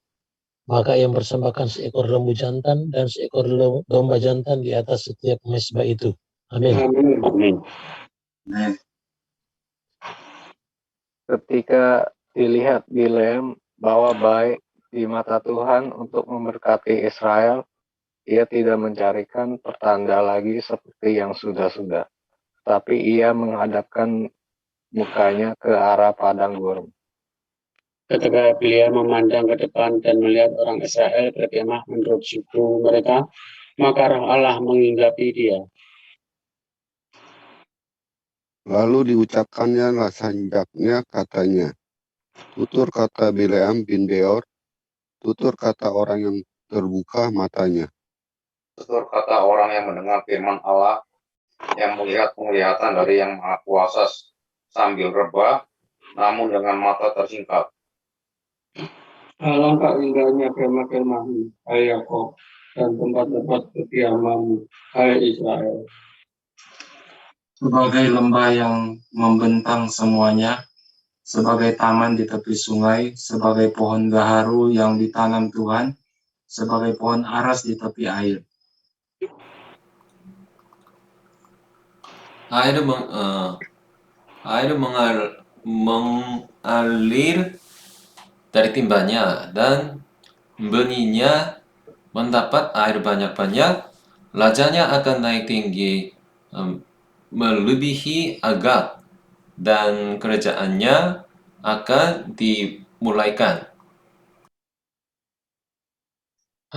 Maka ia mempersembahkan seekor lembu jantan dan seekor domba jantan di atas setiap mezbah itu. Amin. Amin. Ketika dilihat Bileam bahwa baik di mata Tuhan untuk memberkati Israel, ia tidak mencarikan pertanda lagi seperti yang sudah-sudah, tapi ia menghadapkan mukanya ke arah padang gurun. Ketika Bileam memandang ke depan dan melihat orang Israel berkemah menurut suku mereka, maka roh Allah menghinggapi dia. Lalu diucapkannya lah sanjaknya katanya, tutur kata Bileam bin Beor, tutur kata orang yang terbuka matanya. Tutur kata orang yang mendengar firman Allah, yang melihat penglihatan dari yang Maha Kuasa sambil rebah, namun dengan mata tersingkap. Alangkah indahnya kemah-kemahmu, hai Yakob, dan tempat-tempat kediamanmu, hai Israel. Sebagai lembah yang membentang semuanya, sebagai taman di tepi sungai, sebagai pohon gaharu yang ditanam Tuhan, sebagai pohon aras di tepi air. Air mengalir dari timbanya dan benihnya mendapat air banyak-banyak, lajanya akan naik tinggi melebihi Agag, dan kerajaannya akan dimulaikan.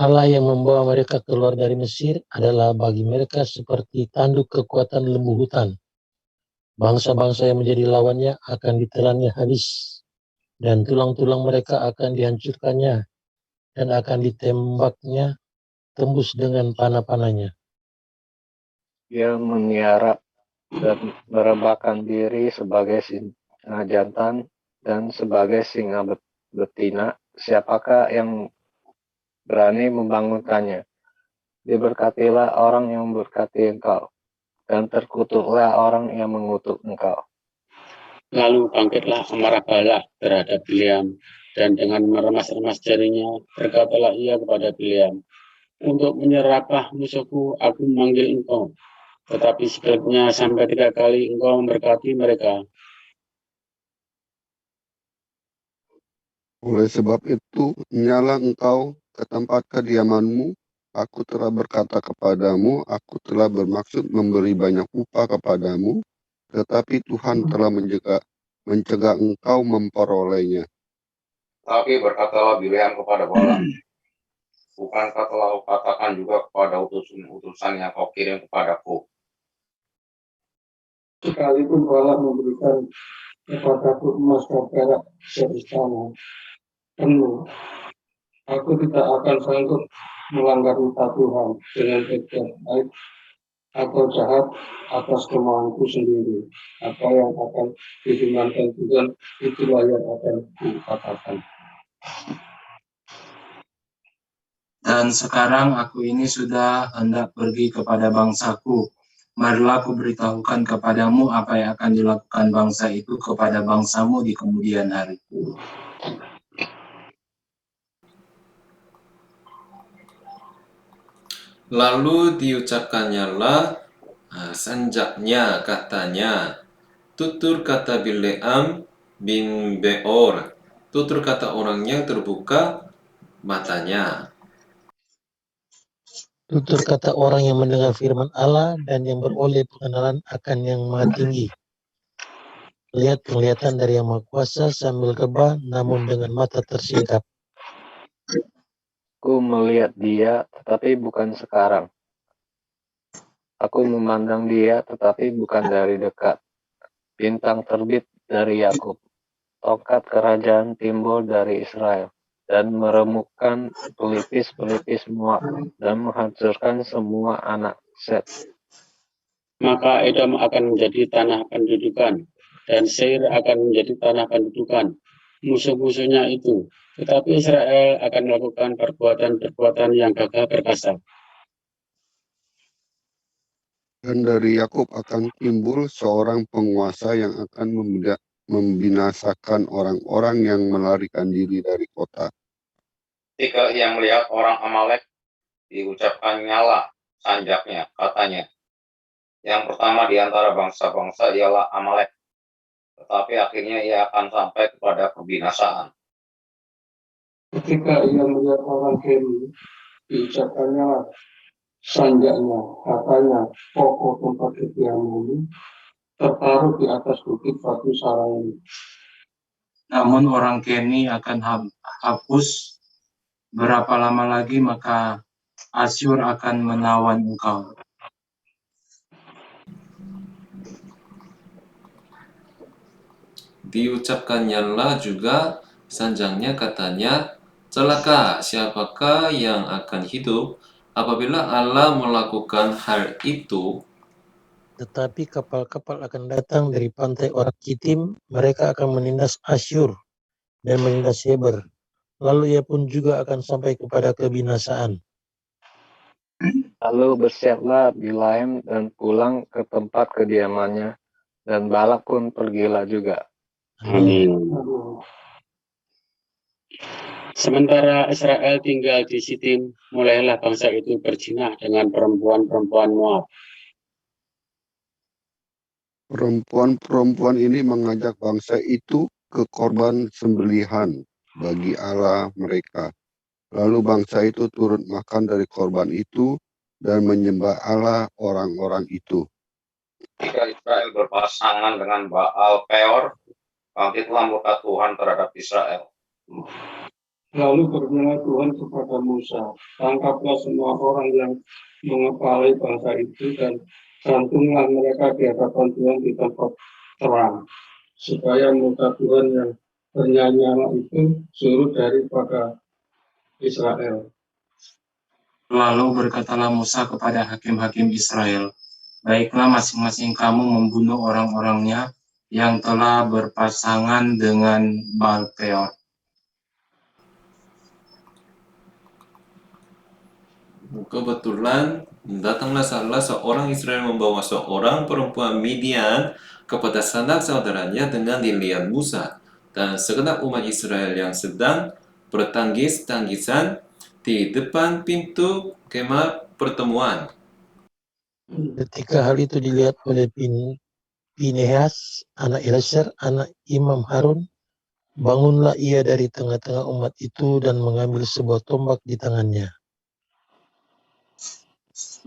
Allah yang membawa mereka keluar dari Mesir adalah bagi mereka seperti tanduk kekuatan lembu hutan. Bangsa-bangsa yang menjadi lawannya akan ditelannya habis, dan tulang-tulang mereka akan dihancurkannya, dan akan ditembaknya tembus dengan panah-panahnya. Ia meniara dan merebahkan diri sebagai singa jantan dan sebagai singa betina. Siapakah yang berani membangunkannya? Diberkatilah orang yang memberkati engkau, dan terkutuklah orang yang mengutuk engkau. Lalu bangkitlah amarah Balak terhadap Bileam, dan dengan meremas-remas jarinya berkatalah ia kepada Bileam, untuk menyerapah musuhku aku memanggil engkau, tetapi sebaliknya sampai 3 kali engkau memberkati mereka. Oleh sebab itu, nyalah engkau ke tempat kediamanmu. Aku telah berkata kepadamu, aku telah bermaksud memberi banyak upah kepadamu, tetapi Tuhan telah mencegah engkau memperolehnya. Tapi berkatalah Bileam kepada Balak, bukankah telah kau katakan juga kepada utusan yang kau kirim kepadaku? Sekalipun Balak memberikan kepadaku emas dan perak seistana penuh, aku tidak akan sanggup melanggar perintah Tuhan dengan tegas, baik atau jahat atas kemauanku sendiri. Apa yang akan difirmankan Tuhan, itulah yang akan kukatakan. Dan sekarang aku ini sudah hendak pergi kepada bangsaku. Marilah aku beritahukan kepadamu apa yang akan dilakukan bangsa itu kepada bangsamu di kemudian hari. Lalu diucapkannyalah sanjaknya katanya, tutur kata Bileam bin Beor, tutur kata orangnya terbuka matanya. Tutur kata orang yang mendengar firman Allah dan yang beroleh pengenalan akan yang Maha Tinggi. Lihat penglihatan dari Yang Maha Kuasa sambil rebah namun dengan mata tersingkap. Aku melihat dia, tetapi bukan sekarang. Aku memandang dia, tetapi bukan dari dekat. Bintang terbit dari Yakub, tongkat kerajaan timbul dari Israel, dan meremukkan pelipis-pelipis Moab, dan menghancurkan semua anak Set. Maka Edom akan menjadi tanah pendudukan, dan Seir akan menjadi tanah pendudukan musuh-musuhnya itu. Tetapi Israel akan melakukan perbuatan-perbuatan yang gagah perkasa. Dan dari Yakub akan timbul seorang penguasa yang akan membinasakan orang-orang yang melarikan diri dari kota. Ketika ia melihat orang Amalek, diucapkannyalah sanjaknya, katanya, yang pertama di antara bangsa-bangsa ialah Amalek, tetapi akhirnya ia akan sampai kepada kebinasaan. Ketika ia melihat orang Keni, diucapkannya sanjaknya, katanya, pokok tempat kediamanmu tertaruh di atas bukit batu sarang ini. Namun orang Keni akan hapus. Berapa lama lagi maka Asyur akan menawan engkau. Diucapkannyalah juga sanjangnya katanya, celaka siapakah yang akan hidup apabila Allah melakukan hal itu. Tetapi kapal-kapal akan datang dari pantai orang Kitim, mereka akan menindas Asyur dan menindas Heber. Lalu ia pun juga akan sampai kepada kebinasaan. Lalu bersiaplah Bilaim dan pulang ke tempat kediamannya, dan Balak pun pergilah juga. Amin. Sementara Israel tinggal di Sitim, mulailah bangsa itu berzina dengan perempuan-perempuan Moab. Perempuan-perempuan ini mengajak bangsa itu ke korban sembelihan bagi Allah mereka. Lalu bangsa itu turut makan dari korban itu dan menyembah Allah orang-orang itu. Jika Israel berpasangan dengan Baal Peor, bangkitlah murka Tuhan terhadap Israel. Lalu berfirman Tuhan kepada Musa, tangkaplah semua orang yang mengepalai bangsa itu dan gantunglah mereka di hadapan Tuhan di tempat terang, supaya murka Tuhan yang bernyanyi itu surut daripada Israel. Lalu berkatalah Musa kepada hakim-hakim Israel, baiklah masing-masing kamu membunuh orang-orangnya yang telah berpasangan dengan Baal Peor. Kebetulan datanglah salah seorang Israel membawa seorang perempuan Midian kepada sanak saudaranya dengan dilihat Musa dan segenap umat Israel yang sedang bertanggis-tanggisan di depan pintu kemah pertemuan. Ketika hal itu dilihat oleh Pinehas, anak Eleazar, anak Imam Harun, bangunlah ia dari tengah-tengah umat itu dan mengambil sebuah tombak di tangannya.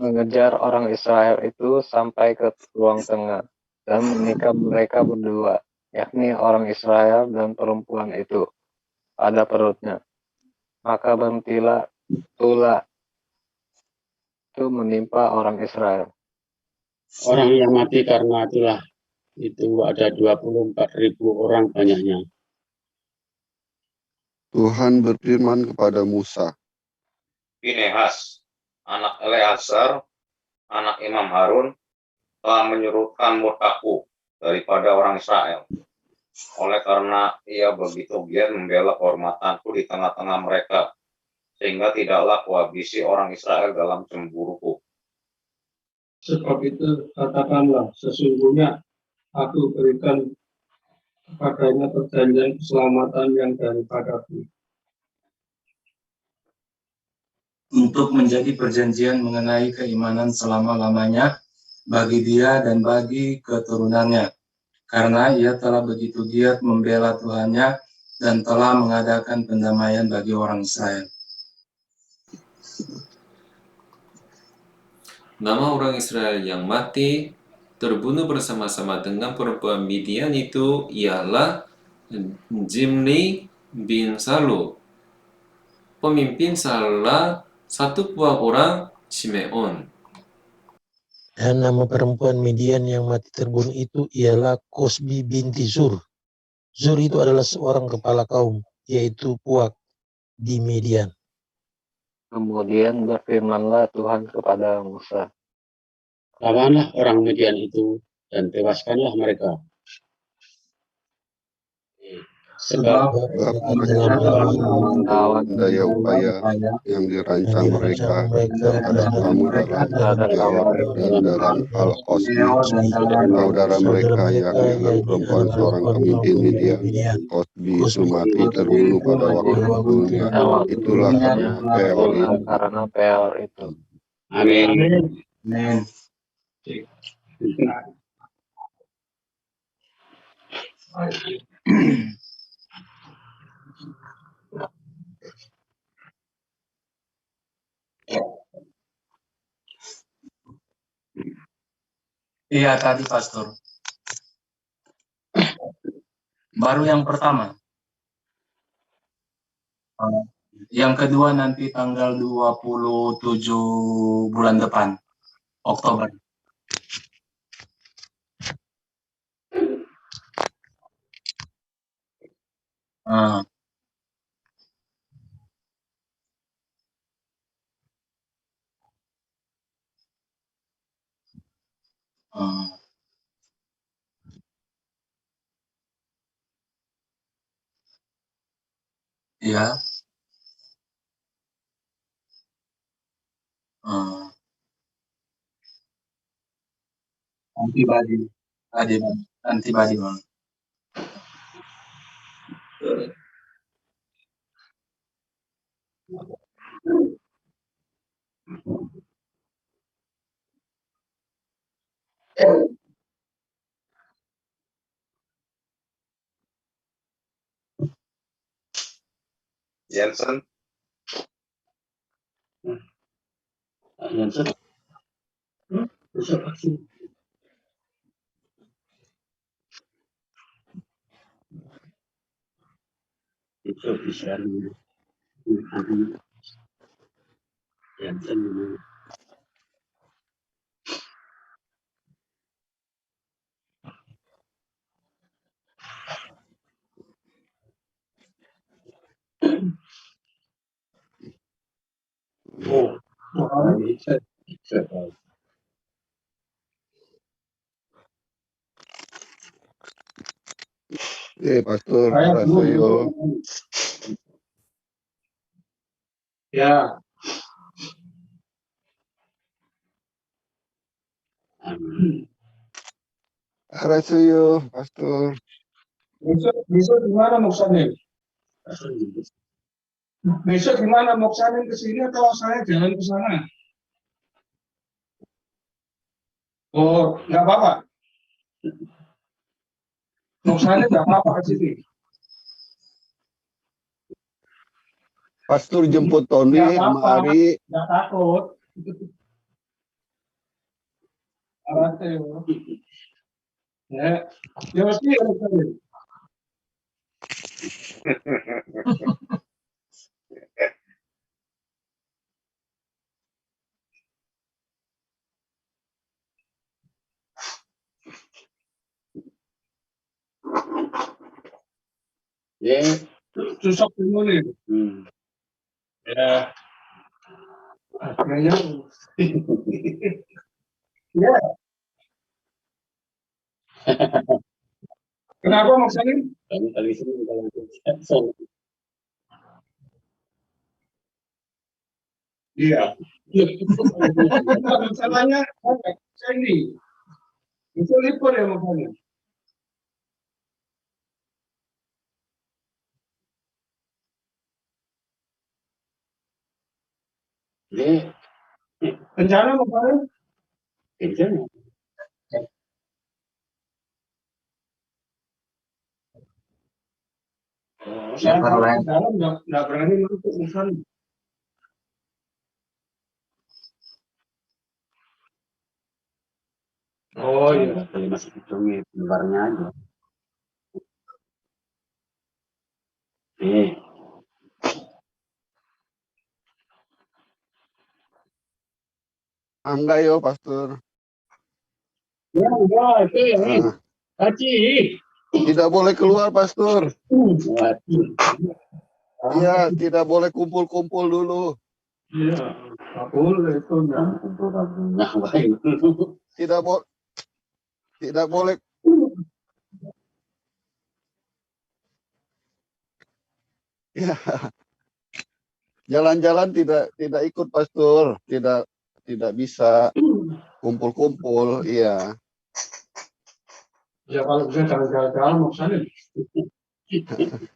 Mengejar orang Israel itu sampai ke ruang tengah, dan menikam mereka berdua, yakni orang Israel dan perempuan itu, pada perutnya. Maka berhentilah tulah itu menimpa orang Israel. Orang yang mati karena itulah itu ada 24.000 orang banyaknya. Tuhan berfirman kepada Musa, Pinehas, anak Eleazar, anak Imam Harun, telah menyurutkan murkaku daripada orang Israel. Oleh karena ia begitu giat membela kehormatanku di tengah-tengah mereka, sehingga tidaklah kuhabisi orang Israel dalam cemburuku. Sebab itu katakanlah, sesungguhnya aku berikan kepadanya perjanjian keselamatan yang daripadaku, untuk menjadi perjanjian mengenai keimanan selama-lamanya bagi dia dan bagi keturunannya, karena ia telah begitu giat membela Tuhannya dan telah mengadakan pendamaian bagi orang Israel. Nama orang Israel yang mati terbunuh bersama-sama dengan perempuan Midian itu ialah Zimri bin Salu. Pemimpin salah satu buah orang Simeon. Dan nama perempuan Midian yang mati terbunuh itu ialah Kosbi binti Zur. Zur itu adalah seorang kepala kaum, yaitu Puak di Midian. Kemudian berfirmanlah Tuhan kepada Musa, Lawanlah orang Midian itu dan tewaskanlah mereka. Sebab Dalam melawan daya upaya yang dirancang mereka terhadap kamu dalam Peor dan dalam Al-Qasbi, saudara mereka yakni anak perempuan seorang pemimpin Midian. Qasbi itu mati terbunuh pada waktu dunia. Itulah karena Peor itu. Amin. Amin. Iya tadi Pastor. Baru yang pertama. Yang kedua nanti tanggal 27 bulan depan, Oktober. Ya. Antibody Bang. Jensen, Itu bisa Pastor Rasoyo. Ya, Rasoyo, Pastor. besok gimana Moksanin? Besok gimana Moksanin ke sini atau saya jalan ke sana? Oh, nggak apa-apa. Moksanin nggak apa-apa ke sini. Pastor jemput Tony sama Ari. Nggak takut. Ya, ya sih. Ya, Susok dulu nih. Ya. Akhirnya. Ya. Kenapa Mas Salim? Kali sini kalau Iya. Masalahnya saya ini. Itu libur ya makanya. ini Rencana makanya. rencana. Saya kalau di dalam nggak berani masuk misalnya. Oh iya. Kali masih hitungnya lembarnya aja. Nih, Angga yo, Pastor. Ya, itu ini. Ah, Haji. tidak boleh keluar, Pastor. waduh. Iya, tidak boleh kumpul-kumpul dulu. Iya, nggak boleh itu. Nah, baik. Tidak boleh. Tidak boleh. Ya. Jalan-jalan tidak ikut, Pastor. Tidak bisa kumpul-kumpul. Iya. Ya kalau bisa jangan jalan-jalan maksudnya.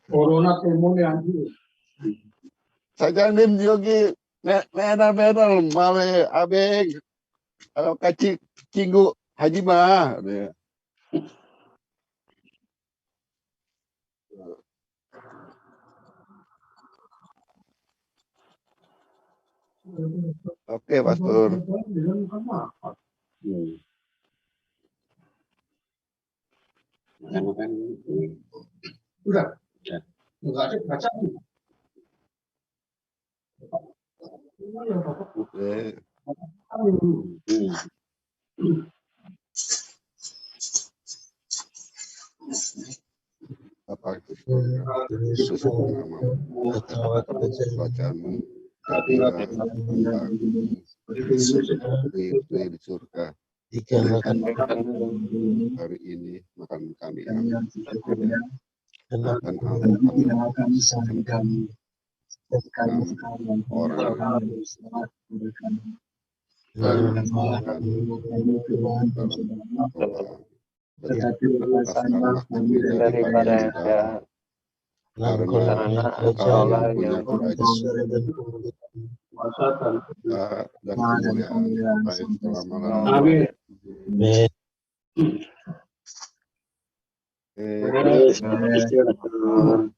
Corona pneumonia dulu. Saya nim yogi mena male abeng kacik cinggu haji mah. Oke, Pastor. Makan-makan. Udah. Ya. Enggak ada baca. Oke. Apa itu semua bacaanmu di surga hari ini makan kami akan orang lepaskanlah kami daripada yang jahat karena engkau punya kerajaan dan kemuliaan baik selama-lamanya. Amin. Oke, selamat malam.